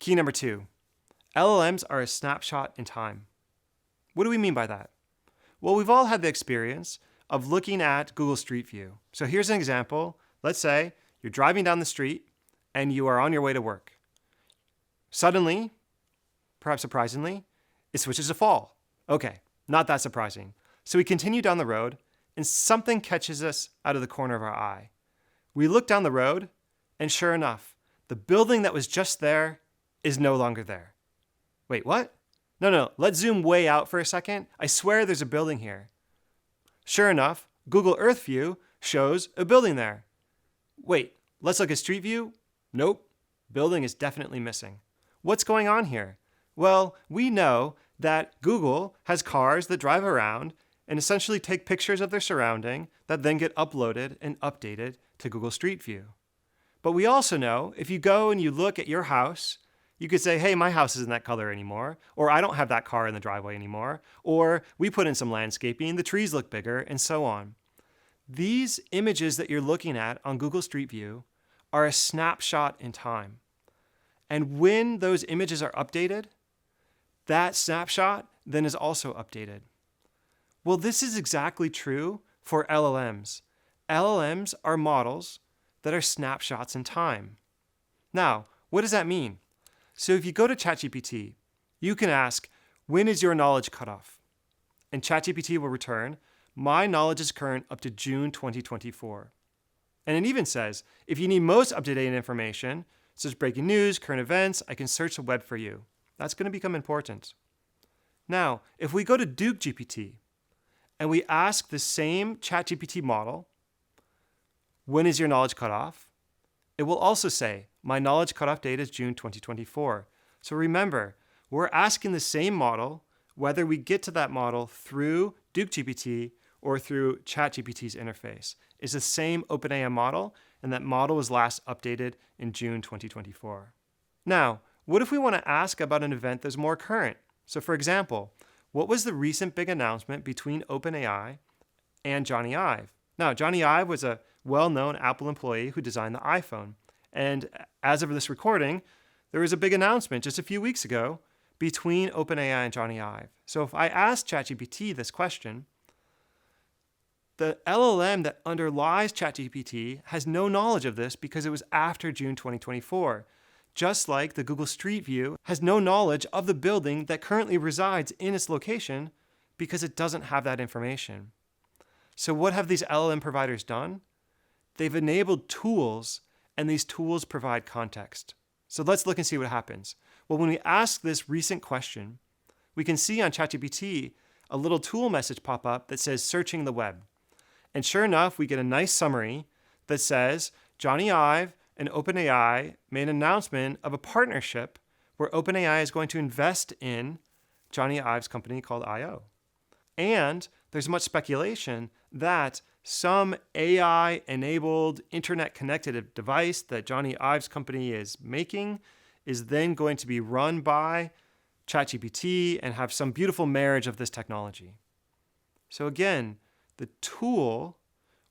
Key number 2, LLMs are a snapshot in time. What do we mean by that? Well, we've all had the experience of looking at Google Street View. So here's an example. Let's say you're driving down the street and you are on your way to work. Suddenly, perhaps surprisingly, it switches to fall. Okay, not that surprising. So we continue down the road and something catches us out of the corner of our eye. We look down the road and sure enough, the building that was just there is no longer there. Wait, what? No, let's zoom way out for a second. I swear there's a building here. Sure enough, Google Earth View shows a building there. Wait, let's look at Street View. Nope, building is definitely missing. What's going on here? Well, we know that Google has cars that drive around and essentially take pictures of their surrounding that then get uploaded and updated to Google Street View. But we also know if you go and you look at your house, you could say, hey, my house isn't that color anymore, or I don't have that car in the driveway anymore, or we put in some landscaping, the trees look bigger, and so on. These images that you're looking at on Google Street View are a snapshot in time. And when those images are updated, that snapshot then is also updated. Well, this is exactly true for LLMs. LLMs are models that are snapshots in time. Now, what does that mean? So if you go to ChatGPT, you can ask, when is your knowledge cutoff? And ChatGPT will return, my knowledge is current up to June 2024. And it even says, if you need most up-to-date information, such as breaking news, current events, I can search the web for you. That's going to become important. Now, if we go to Duke GPT and we ask the same ChatGPT model, when is your knowledge cutoff? It will also say, my knowledge cutoff date is June 2024. So remember, we're asking the same model, whether we get to that model through Duke GPT or through ChatGPT's interface. It's the same OpenAI model, and that model was last updated in June 2024. Now, what if we want to ask about an event that's more current? So for example, what was the recent big announcement between OpenAI and Johnny Ive? Now, Johnny Ive was a well-known Apple employee who designed the iPhone. And as of this recording, there was a big announcement just a few weeks ago between OpenAI and Johnny Ive. So if I ask ChatGPT this question, the LLM that underlies ChatGPT has no knowledge of this because it was after June 2024. Just like the Google Street View has no knowledge of the building that currently resides in its location because it doesn't have that information. So what have these LLM providers done? They've enabled tools, and these tools provide context. So let's look and see what happens. Well, when we ask this recent question, we can see on ChatGPT a little tool message pop up that says searching the web. And sure enough, we get a nice summary that says Johnny Ive and OpenAI made an announcement of a partnership where OpenAI is going to invest in Johnny Ive's company called I.O. And there's much speculation that some AI-enabled, internet-connected device that Johnny Ive's company is making is then going to be run by ChatGPT and have some beautiful marriage of this technology. So again, the tool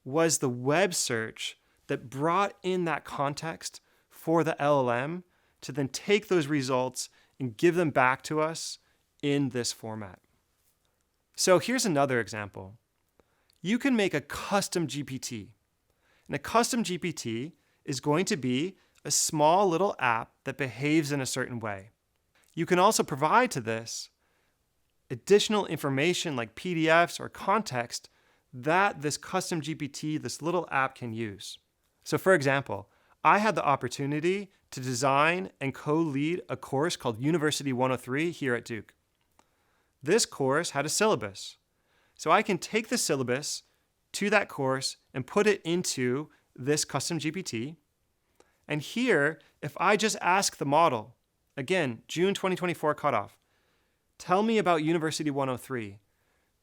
was the web search that brought in that context for the LLM to then take those results and give them back to us in this format. So here's another example. You can make a custom GPT. And a custom GPT is going to be a small little app that behaves in a certain way. You can also provide to this additional information like PDFs or context that this custom GPT, this little app, can use. So for example, I had the opportunity to design and co-lead a course called University 103 here at Duke. This course had a syllabus. So I can take the syllabus to that course and put it into this custom GPT. And here, if I just ask the model, again, June 2024 cutoff, tell me about University 103,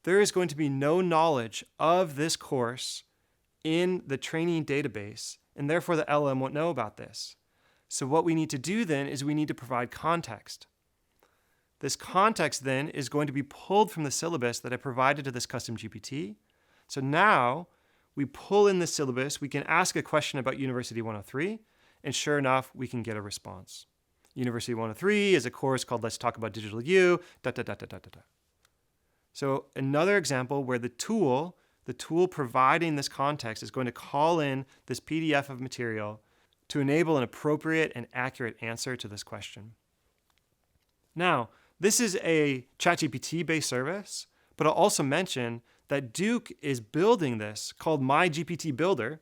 there is going to be no knowledge of this course in the training database, and therefore the LLM won't know about this. So what we need to do then is we need to provide context. This context then is going to be pulled from the syllabus that I provided to this custom GPT. So now we pull in the syllabus, we can ask a question about University 103, and sure enough, we can get a response. University 103 is a course called Let's Talk About Digital You, da da da da da da da. So another example where the tool providing this context is going to call in this PDF of material to enable an appropriate and accurate answer to this question. Now, this is a ChatGPT-based service, but I'll also mention that Duke is building this called My GPT Builder,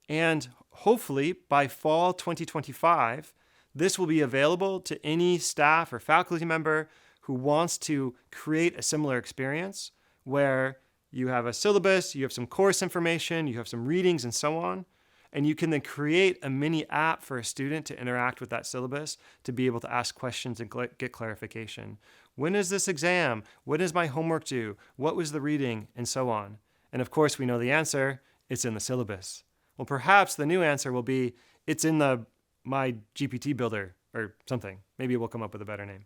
and hopefully by fall 2025, this will be available to any staff or faculty member who wants to create a similar experience where you have a syllabus, you have some course information, you have some readings and so on, and you can then create a mini app for a student to interact with that syllabus to be able to ask questions and get clarification. When is this exam? When is my homework due? What was the reading? And so on. And of course, we know the answer. It's in the syllabus. Well, perhaps the new answer will be, it's in the My GPT Builder or something. Maybe we'll come up with a better name.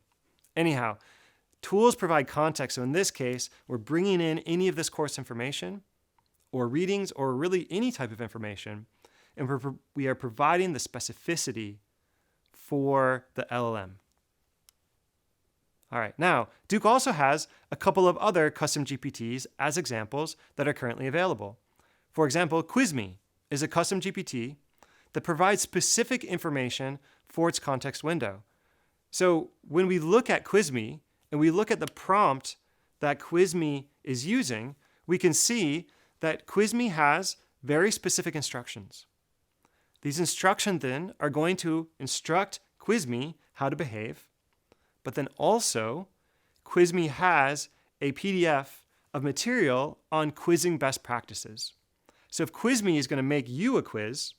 Anyhow, tools provide context. So in this case, we're bringing in any of this course information or readings or really any type of information, and we are providing the specificity for the LLM. All right, now, Duke also has a couple of other custom GPTs as examples that are currently available. For example, QuizMe is a custom GPT that provides specific information for its context window. So when we look at QuizMe and we look at the prompt that QuizMe is using, we can see that QuizMe has very specific instructions. These instructions then are going to instruct QuizMe how to behave, but then also QuizMe has a PDF of material on quizzing best practices. So if QuizMe is going to make you a quiz,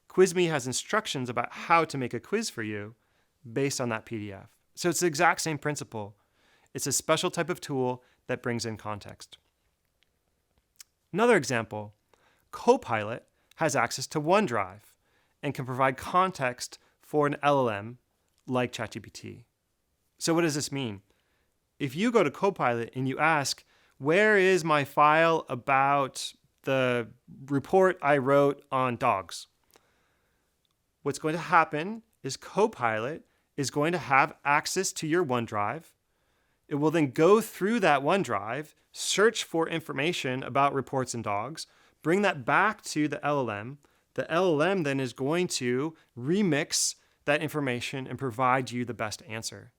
QuizMe has instructions about how to make a quiz for you based on that PDF. So it's the exact same principle. It's a special type of tool that brings in context. Another example, Copilot has access to OneDrive and can provide context for an LLM like ChatGPT. So what does this mean? If you go to Copilot and you ask, where is my file about the report I wrote on dogs? What's going to happen is Copilot is going to have access to your OneDrive. It will then go through that OneDrive, search for information about reports and dogs, bring that back to the LLM. The LLM then is going to remix that information and provide you the best answer.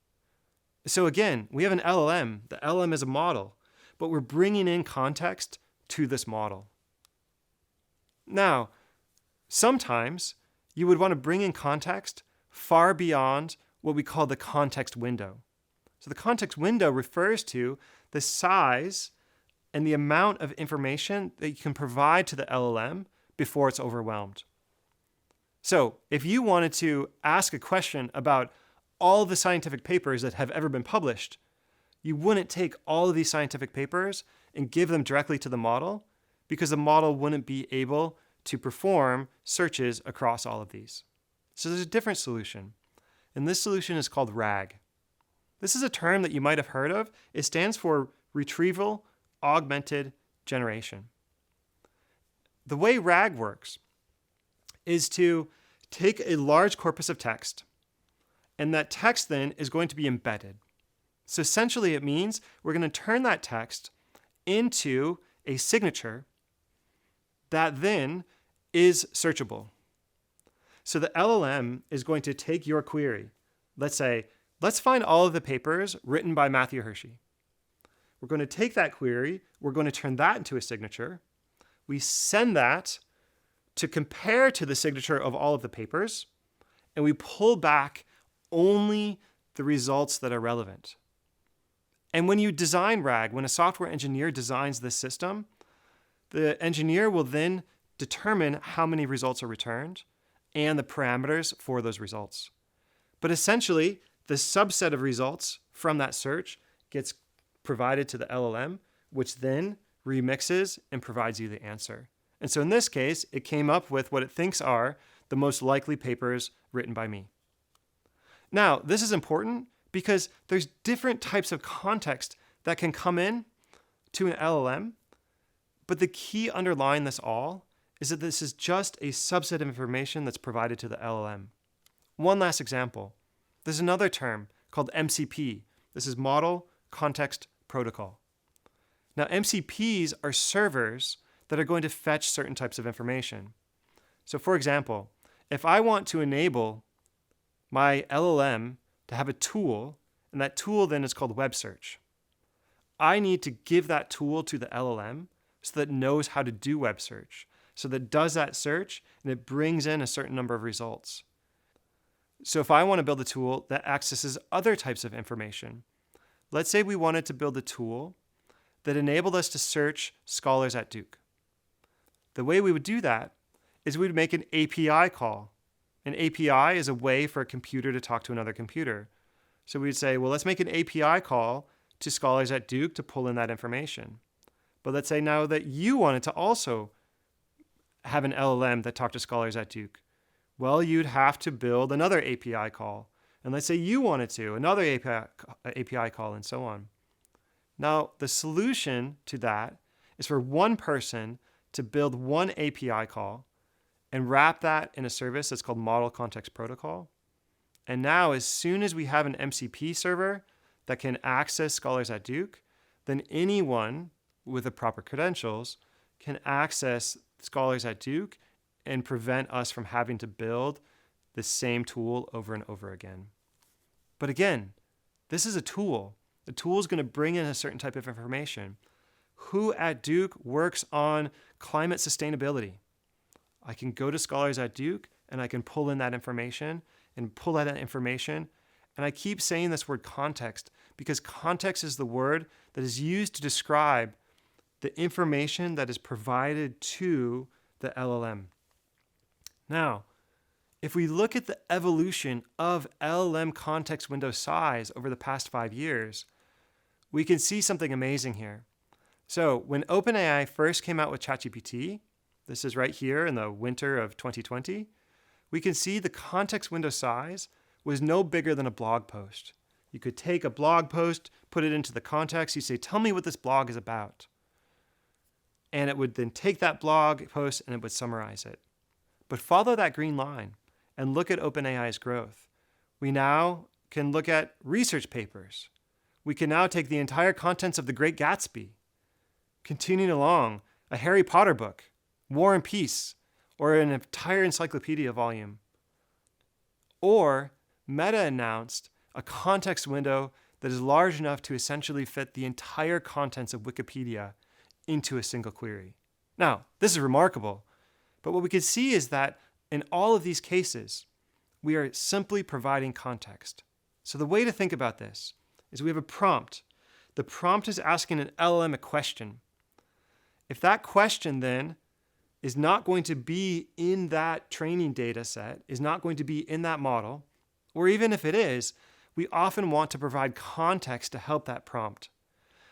So again, we have an LLM. The LLM is a model, but we're bringing in context to this model. Now, sometimes you would want to bring in context far beyond what we call the context window. So the context window refers to the size and the amount of information that you can provide to the LLM before it's overwhelmed. So if you wanted to ask a question about all the scientific papers that have ever been published, you wouldn't take all of these scientific papers and give them directly to the model because the model wouldn't be able to perform searches across all of these. So there's a different solution, and this solution is called RAG. This is a term that you might have heard of. It stands for Retrieval Augmented Generation. The way RAG works is to take a large corpus of text, and that text then is going to be embedded. So essentially it means we're going to turn that text into a signature that then is searchable. So the LLM is going to take your query. Let's say, let's find all of the papers written by Matthew Hershey. We're going to take that query, we're going to turn that into a signature. We send that to compare to the signature of all of the papers, and we pull back only the results that are relevant. And when you design RAG, when a software engineer designs this system, the engineer will then determine how many results are returned and the parameters for those results. But essentially, the subset of results from that search gets provided to the LLM, which then remixes and provides you the answer. And so in this case, it came up with what it thinks are the most likely papers written by me. Now, this is important because there's different types of context that can come in to an LLM, but the key underlying this all is that this is just a subset of information that's provided to the LLM. One last example. there's another term called MCP. This is Model Context Protocol. Now, MCPs are servers that are going to fetch certain types of information. So for example, if I want to enable my LLM to have a tool, and that tool then is called web search, I need to give that tool to the LLM so that it knows how to do web search, so that it does that search and it brings in a certain number of results. So if I want to build a tool that accesses other types of information, let's say we wanted to build a tool that enabled us to search scholars at Duke. The way we would do that is we would make an API call. An API is a way for a computer to talk to another computer. So we'd say, well, let's make an API call to scholars at Duke to pull in that information. But let's say now that you wanted to also have an LLM that talked to scholars at Duke. Well, you'd have to build another API call. And let's say you wanted to, another API call, and so on. Now, the solution to that is for one person to build one API call and wrap that in a service that's called Model Context Protocol. And now, as soon as we have an MCP server that can access scholars at Duke, then anyone with the proper credentials can access scholars at Duke and prevent us from having to build the same tool over and over again. But again, this is a tool. The tool is going to bring in a certain type of information. Who at Duke works on climate sustainability? I can go to scholars at Duke and I can pull in that information and pull out that information. And I keep saying this word context because context is the word that is used to describe the information that is provided to the LLM. Now, if we look at the evolution of LLM context window size over the past 5 years, we can see something amazing here. So when OpenAI first came out with ChatGPT, this is right here in the winter of 2020, we can see the context window size was no bigger than a blog post. You could take a blog post, put it into the context, you say, tell me what this blog is about. And it would then take that blog post and it would summarize it. But follow that green line and look at OpenAI's growth. We now can look at research papers. We can now take the entire contents of The Great Gatsby, continuing along, a Harry Potter book, War and Peace, or an entire encyclopedia volume. Or Meta announced a context window that is large enough to essentially fit the entire contents of Wikipedia into a single query. Now, this is remarkable, but what we can see is that in all of these cases, we are simply providing context. So the way to think about this is we have a prompt. The prompt is asking an LLM a question. If that question then is not going to be in that training data set, is not going to be in that model, or even if it is, we often want to provide context to help that prompt.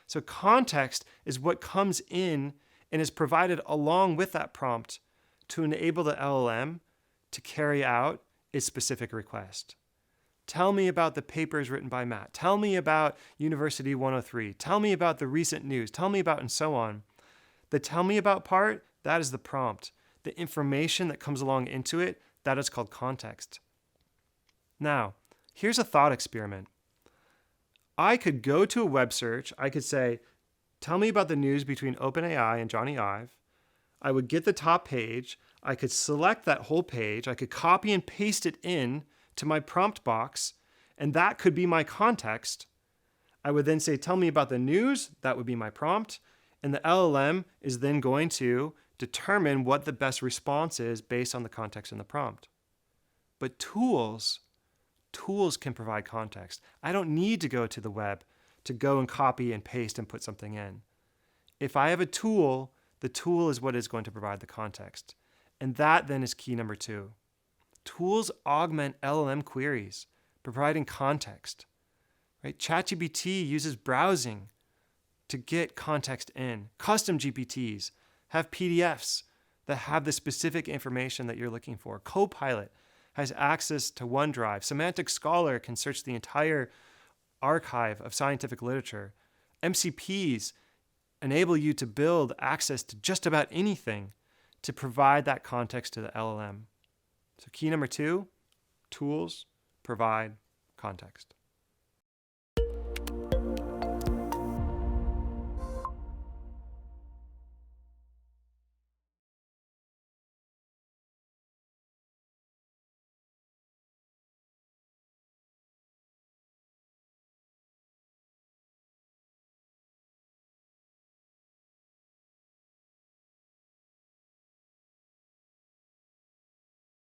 So context is what comes in and is provided along with that prompt to enable the LLM to carry out its specific request. Tell me about the papers written by Matt. Tell me about University 103. Tell me about the recent news. Tell me about, and so on. The tell me about part, that is the prompt. The information that comes along into it, that is called context. Now, here's a thought experiment. I could go to a web search. I could say, tell me about the news between OpenAI and Johnny Ive. I would get the top page. I could select that whole page. I could copy and paste it in to my prompt box, and that could be my context. I would then say, tell me about the news. That would be my prompt. And the LLM is then going to determine what the best response is based on the context in the prompt. But tools can provide context. I don't need to go to the web to go and copy and paste and put something in. If I have a tool, the tool is what is going to provide the context. And that then is key number 2. Tools augment LLM queries, providing context. Right? ChatGPT uses browsing to get context in. Custom GPTs have PDFs that have the specific information that you're looking for. Copilot has access to OneDrive. Semantic Scholar can search the entire archive of scientific literature. MCPs enable you to build access to just about anything to provide that context to the LLM. So key number 2, tools provide context.